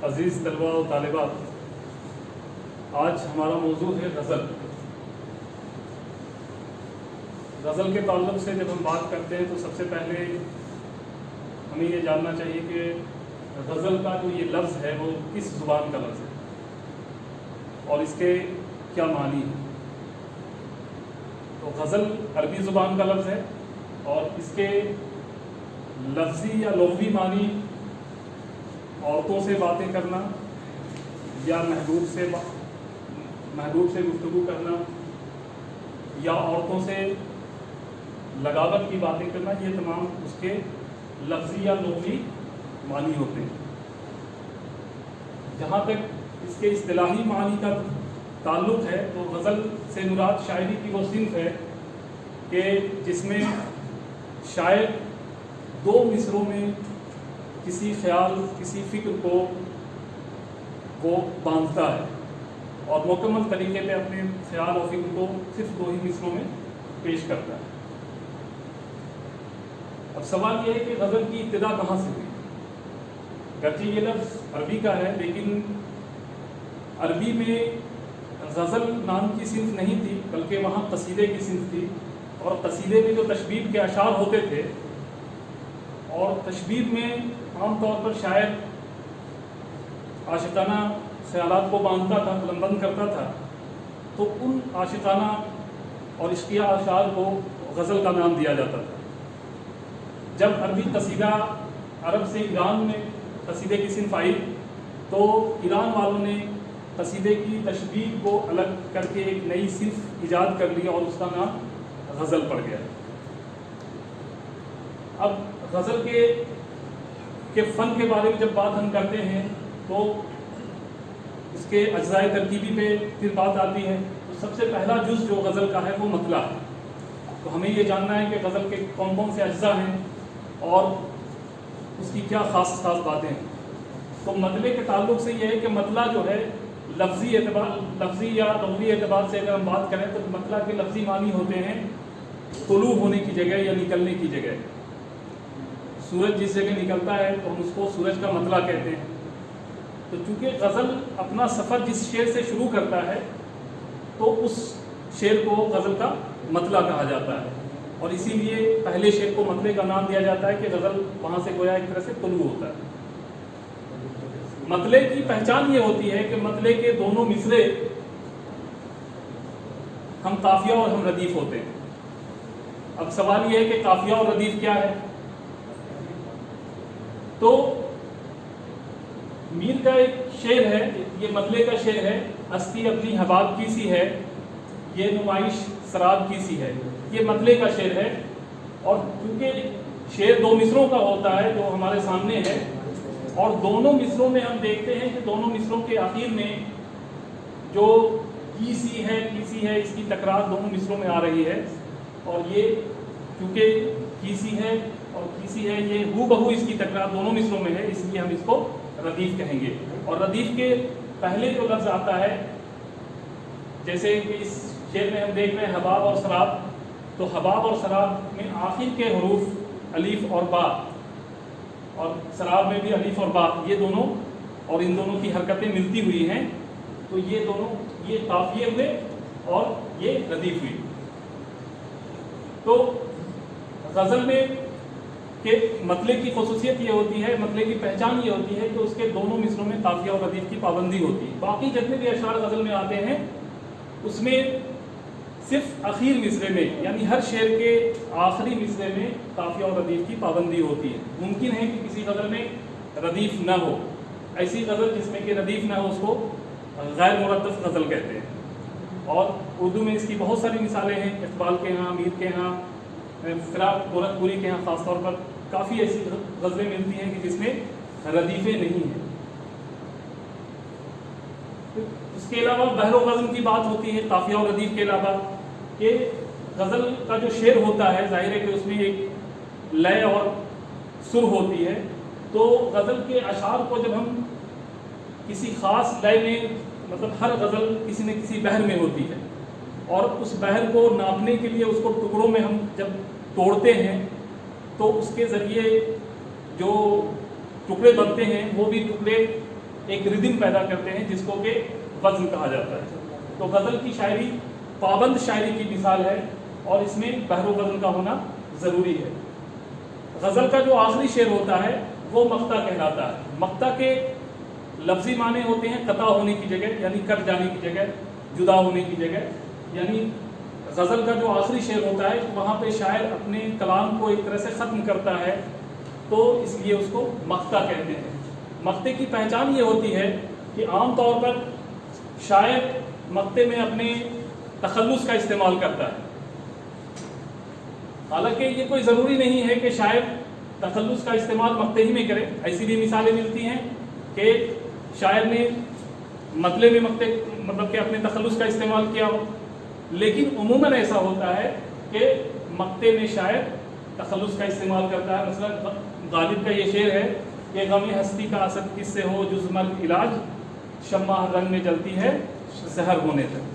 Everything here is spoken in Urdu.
عزیز طلباء و طالبات، آج ہمارا موضوع ہے غزل۔ غزل کے تعلق سے جب ہم بات کرتے ہیں تو سب سے پہلے ہمیں یہ جاننا چاہیے کہ غزل کا جو یہ لفظ ہے وہ کس زبان کا لفظ ہے اور اس کے کیا معنی ہے۔ تو غزل عربی زبان کا لفظ ہے اور اس کے لفظی یا لغوی معنی عورتوں سے باتیں کرنا یا محبوب سے گفتگو کرنا یا عورتوں سے لگاوت کی باتیں کرنا، یہ تمام اس کے لفظی یا لغوی معنی ہوتے ہیں۔ جہاں تک اس کے اصطلاحی معنی کا تعلق ہے تو غزل سے مراد شاعری کی وہ صنف ہے کہ جس میں شاعر دو مصروں میں کسی خیال، کسی فکر کو وہ باندھتا ہے اور مکمل طریقے پہ اپنے خیال اور فکر کو صرف دو ہی مصروں میں پیش کرتا ہے۔ اب سوال یہ ہے کہ غزل کی ابتدا کہاں سے ہوئی؟ گرچہ یہ لفظ عربی کا ہے لیکن عربی میں غزل نام کی صنف نہیں تھی، بلکہ وہاں قصیدے کی صنف تھی، اور قصیدے میں جو تشبیب کے اشعار ہوتے تھے، اور تشبیب میں عام طور پر شاعر عاشقانہ خیالات کو باندھتا تھا، قلم بند کرتا تھا، تو ان عاشقانہ اور عشقیہ اشعار کو غزل کا نام دیا جاتا تھا۔ جب عربی قصیدہ عرب سے ایران میں قصیدے کی صنف آئی تو ایران والوں نے قصیدے کی تشبیب کو الگ کر کے ایک نئی صنف ایجاد کر لی اور اس کا نام غزل پڑ گیا۔ اب غزل کے فن کے بارے میں جب بات ہم کرتے ہیں تو اس کے اجزائے ترکیبی پہ پھر بات آتی ہے، تو سب سے پہلا جز جو غزل کا ہے وہ مطلع ہے۔ تو ہمیں یہ جاننا ہے کہ غزل کے کون کون سے اجزاء ہیں اور اس کی کیا خاص باتیں ہیں۔ تو مطلع کے تعلق سے یہ ہے کہ مطلع جو ہے لفظی یا لغوی اعتبار سے اگر ہم بات کریں تو مطلع کے لفظی معنی ہوتے ہیں طلوع ہونے کی جگہ یا نکلنے کی جگہ۔ سورج جس جگہ نکلتا ہے تو ہم اس کو سورج کا مطلع کہتے ہیں۔ تو چونکہ غزل اپنا سفر جس شعر سے شروع کرتا ہے تو اس شعر کو غزل کا مطلع کہا جاتا ہے، اور اسی لیے پہلے شعر کو مطلع کا نام دیا جاتا ہے کہ غزل وہاں سے گویا ایک طرح سے طلوع ہوتا ہے۔ مطلع کی پہچان یہ ہوتی ہے کہ مطلع کے دونوں مصرے ہم قافیہ اور ہم ردیف ہوتے ہیں۔ اب سوال یہ ہے کہ قافیہ اور ردیف کیا ہے؟ تو میر کا ایک شعر ہے، یہ مطلع کا شعر ہے، ہستی اپنی حباب کی سی ہے، یہ نمائش سراب کی سی ہے، یہ مطلع کا شعر ہے۔ اور کیونکہ شعر دو مصروں کا ہوتا ہے جو ہمارے سامنے ہے، اور دونوں مصروں میں ہم دیکھتے ہیں کہ دونوں مصروں کے آخر میں جو کی سی ہے اس کی تکرار دونوں مصروں میں آ رہی ہے، اور یہ کیونکہ کی سی ہے اور کی سی ہے یہ ہو بہو اس کی تکرار دونوں مصروں میں ہے، اس لیے ہم اس کو ردیف کہیں گے۔ اور ردیف کے پہلے جو لفظ آتا ہے، جیسے کہ اس شعر میں ہم دیکھ رہے ہیں حباب اور سراب، تو حباب اور سراب میں آخر کے حروف الف اور با، اور سراب میں بھی الف اور با، یہ دونوں اور ان دونوں کی حرکتیں ملتی ہوئی ہیں، تو یہ دونوں یہ قافیے ہوئے اور یہ ردیف ہوئی۔ تو غزل میں کہ مطلع کی خصوصیت یہ ہوتی ہے، مطلع کی پہچان یہ ہوتی ہے کہ اس کے دونوں مصروں میں قافیہ اور ردیف کی پابندی ہوتی ہے۔ باقی جتنے بھی اشعار غزل میں آتے ہیں اس میں صرف اخیر مصرے میں، یعنی ہر شعر کے آخری مصرے میں قافیہ اور ردیف کی پابندی ہوتی ہے۔ ممکن ہے کہ کسی غزل میں ردیف نہ ہو، ایسی غزل جس میں کہ ردیف نہ ہو اس کو غیر مرتب غزل کہتے ہیں، اور اردو میں اس کی بہت ساری مثالیں ہیں۔ اقبال کے ہاں، میر کے ہاں، فراق گورکھپوری کے ہاں خاص طور پر کافی ایسی غزلیں ملتی ہیں کہ جس میں ردیفیں نہیں ہیں۔ اس کے علاوہ بحر و غزل کی بات ہوتی ہے قافیہ اور ردیف کے علاوہ، کہ غزل کا جو شعر ہوتا ہے ظاہر ہے کہ اس میں ایک لے اور سر ہوتی ہے، تو غزل کے اشعار کو جب ہم کسی خاص لے میں، مطلب ہر غزل کسی نہ کسی بحر میں ہوتی ہے، اور اس بحر کو ناپنے کے لیے اس کو ٹکڑوں میں ہم جب توڑتے ہیں تو اس کے ذریعے جو ٹکڑے بنتے ہیں وہ بھی ٹکڑے ایک ردم پیدا کرتے ہیں جس کو کہ وزن کہا جاتا ہے. تو غزل کی شاعری پابند شاعری کی مثال ہے اور اس میں بحر و وزن کا ہونا ضروری ہے. غزل کا جو آخری شعر ہوتا ہے وہ مقطع کہلاتا ہے. مقطع کے لفظی معنی ہوتے ہیں قطع ہونے کی جگہ یعنی کٹ جانے کی جگہ، جدا ہونے کی جگہ. یعنی غزل کا جو آخری شعر ہوتا ہے وہاں پہ شاعر اپنے کلام کو ایک طرح سے ختم کرتا ہے تو اس لیے اس کو مقطع کہتے ہیں. مقطع کی پہچان یہ ہوتی ہے کہ عام طور پر شاعر مقطع میں اپنے تخلص کا استعمال کرتا ہے. حالانکہ یہ کوئی ضروری نہیں ہے کہ شاعر تخلص کا استعمال مقطع ہی میں کرے. ایسی بھی مثالیں ملتی ہیں کہ شاعر نے مطلع میں مقطع مطلب کہ اپنے تخلص کا استعمال کیا ہو، لیکن عموماً ایسا ہوتا ہے کہ مقطع میں شاعر تخلص کا استعمال کرتا ہے. مثلا غالب کا یہ شعر ہے کہ غم ہستی کا اسد کس سے ہو جز مرگ علاج، شمع ہر رنگ میں جلتی ہے سحر ہونے تک.